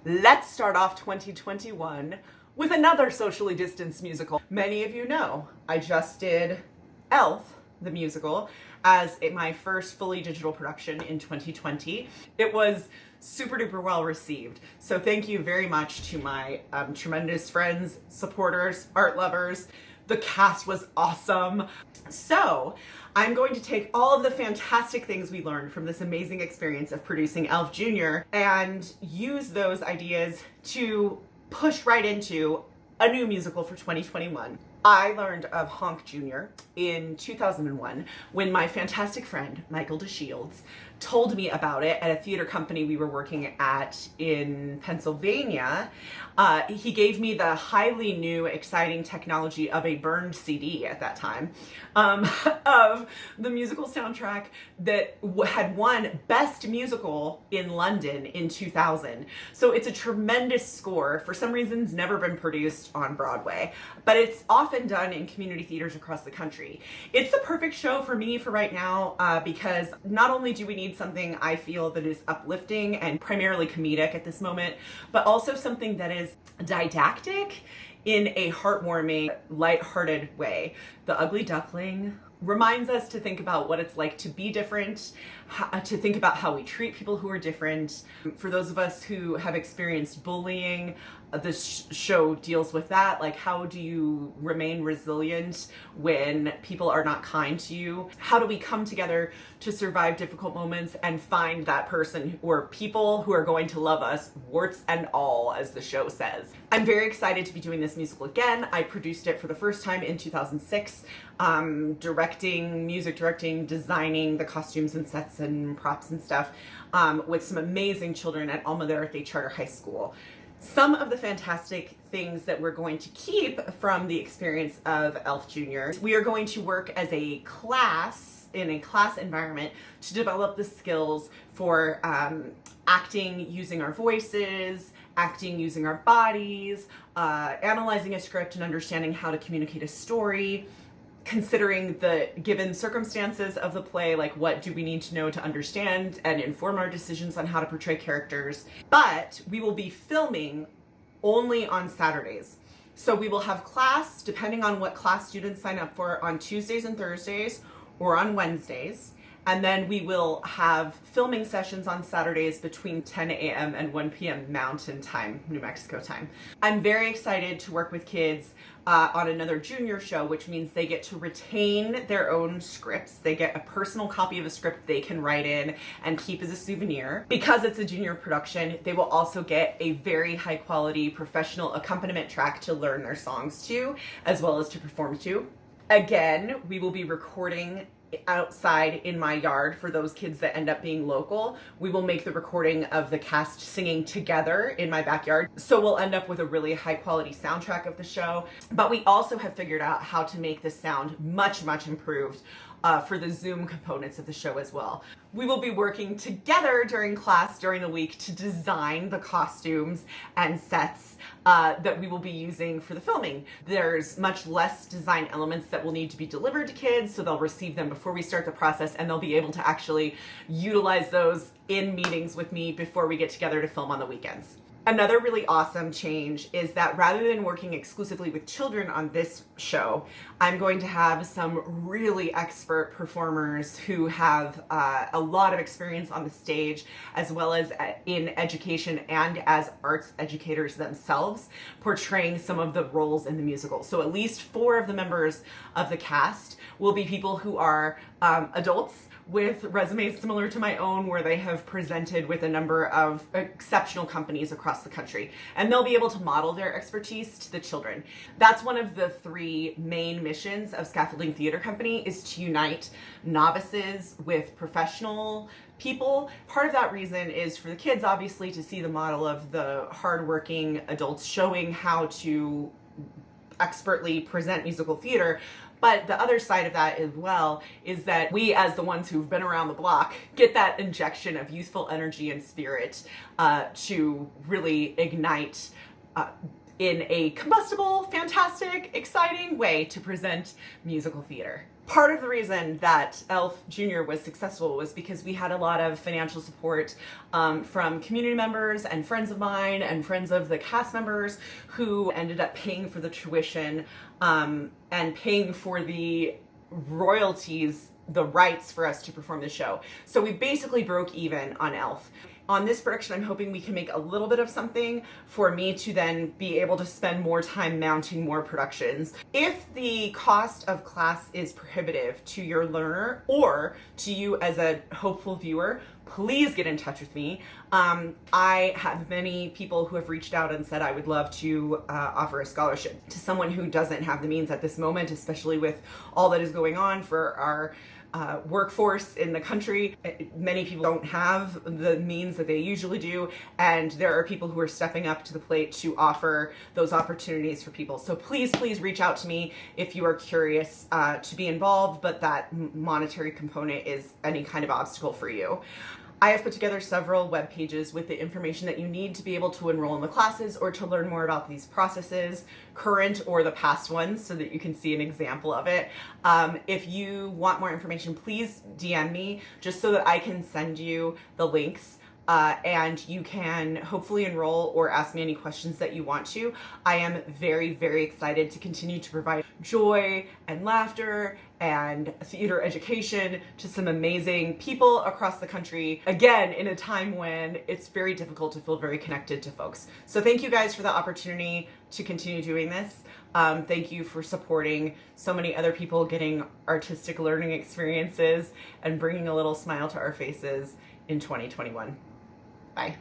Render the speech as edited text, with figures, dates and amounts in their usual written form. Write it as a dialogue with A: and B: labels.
A: Let's start off 2021 with another socially distanced musical. Many of you know I just did Elf, the musical, as my first fully digital production in 2020. It was super duper well received. So thank you very much to my tremendous friends, supporters, art lovers. The cast was awesome. So I'm going to take all of the fantastic things we learned from this amazing experience of producing Elf Jr. and use those ideas to push right into a new musical for 2021. I learned of Honk Jr. in 2001 when my fantastic friend, Michael DeShields, told me about it at a theater company we were working at in Pennsylvania. He gave me the highly new, exciting technology of a burned CD at that time, of the musical soundtrack that had won Best Musical in London in 2000. So it's a tremendous score. For some reasons, never been produced on Broadway, but it's often done in community theaters across the country. It's the perfect show for me for right now because not only do we need something I feel that is uplifting and primarily comedic at this moment, but also something that is didactic in a heartwarming, lighthearted way. The Ugly Duckling reminds us to think about what it's like to be different, to think about how we treat people who are different. For those of us who have experienced bullying, this show deals with that. Like, how do you remain resilient when people are not kind to you? How do we come together to survive difficult moments and find that person or people who are going to love us, warts and all, as the show says? I'm very excited to be doing this musical again. I produced it for the first time in 2006, music directing, designing the costumes and sets and props and stuff, with some amazing children at Alma de Arte Charter High School. Some of the fantastic things that we're going to keep from the experience of Elf Jr. We are going to work as a class, in a class environment, to develop the skills for acting using our voices, acting using our bodies, analyzing a script and understanding how to communicate a story, considering the given circumstances of the play, like what do we need to know to understand and inform our decisions on how to portray characters. But we will be filming only on Saturdays. So we will have class, depending on what class students sign up for, on Tuesdays and Thursdays or on Wednesdays. And then we will have filming sessions on Saturdays between 10 a.m. and 1 p.m. Mountain Time, New Mexico time. I'm very excited to work with kids on another junior show, which means they get to retain their own scripts. They get a personal copy of a script they can write in and keep as a souvenir. Because it's a junior production, they will also get a very high quality professional accompaniment track to learn their songs to, as well as to perform to. Again, we will be recording outside in my yard for those kids that end up being local. We will make the recording of the cast singing together in my backyard. So we'll end up with a really high quality soundtrack of the show. But we also have figured out how to make the sound much, much improved for the Zoom components of the show as well. We will be working together during class during the week to design the costumes and sets that we will be using for the filming. There's much less design elements that will need to be delivered to kids, so they'll receive them before we start the process, and they'll be able to actually utilize those in meetings with me before we get together to film on the weekends. Another really awesome change is that rather than working exclusively with children on this show, I'm going to have some really expert performers who have a lot of experience on the stage, as well as in education and as arts educators themselves, portraying some of the roles in the musical. So at least 4 of the members of the cast will be people who are adults with resumes similar to my own, where they have presented with a number of exceptional companies across the country. And they'll be able to model their expertise to the children. That's one of the 3 main missions of Scaffolding Theater Company, is to unite novices with professional people. Part of that reason is for the kids, obviously, to see the model of the hardworking adults showing how to expertly present musical theater. But the other side of that as well is that we, as the ones who've been around the block, get that injection of youthful energy and spirit to really ignite in a combustible, fantastic, exciting way to present musical theater. Part of the reason that Elf Junior was successful was because we had a lot of financial support from community members and friends of mine and friends of the cast members who ended up paying for the tuition and paying for the royalties, the rights for us to perform the show. So we basically broke even on Elf. On this production, I'm hoping we can make a little bit of something for me to then be able to spend more time mounting more productions. If the cost of class is prohibitive to your learner or to you as a hopeful viewer, please get in touch with me. I have many people who have reached out and said I would love to offer a scholarship to someone who doesn't have the means at this moment, especially with all that is going on for our workforce in the country. Many people don't have the means that they usually do, and there are people who are stepping up to the plate to offer those opportunities for people. So please, please reach out to me if you are curious to be involved, but that monetary component is any kind of obstacle for you. I have put together several web pages with the information that you need to be able to enroll in the classes or to learn more about these processes, current or the past ones, so that you can see an example of it. If you want more information, please DM me just so that I can send you the links. And you can hopefully enroll or ask me any questions that you want to. I am very, very excited to continue to provide joy and laughter and theater education to some amazing people across the country, again, in a time when it's very difficult to feel very connected to folks. So thank you guys for the opportunity to continue doing this. Thank you for supporting so many other people getting artistic learning experiences and bringing a little smile to our faces in 2021. Bye.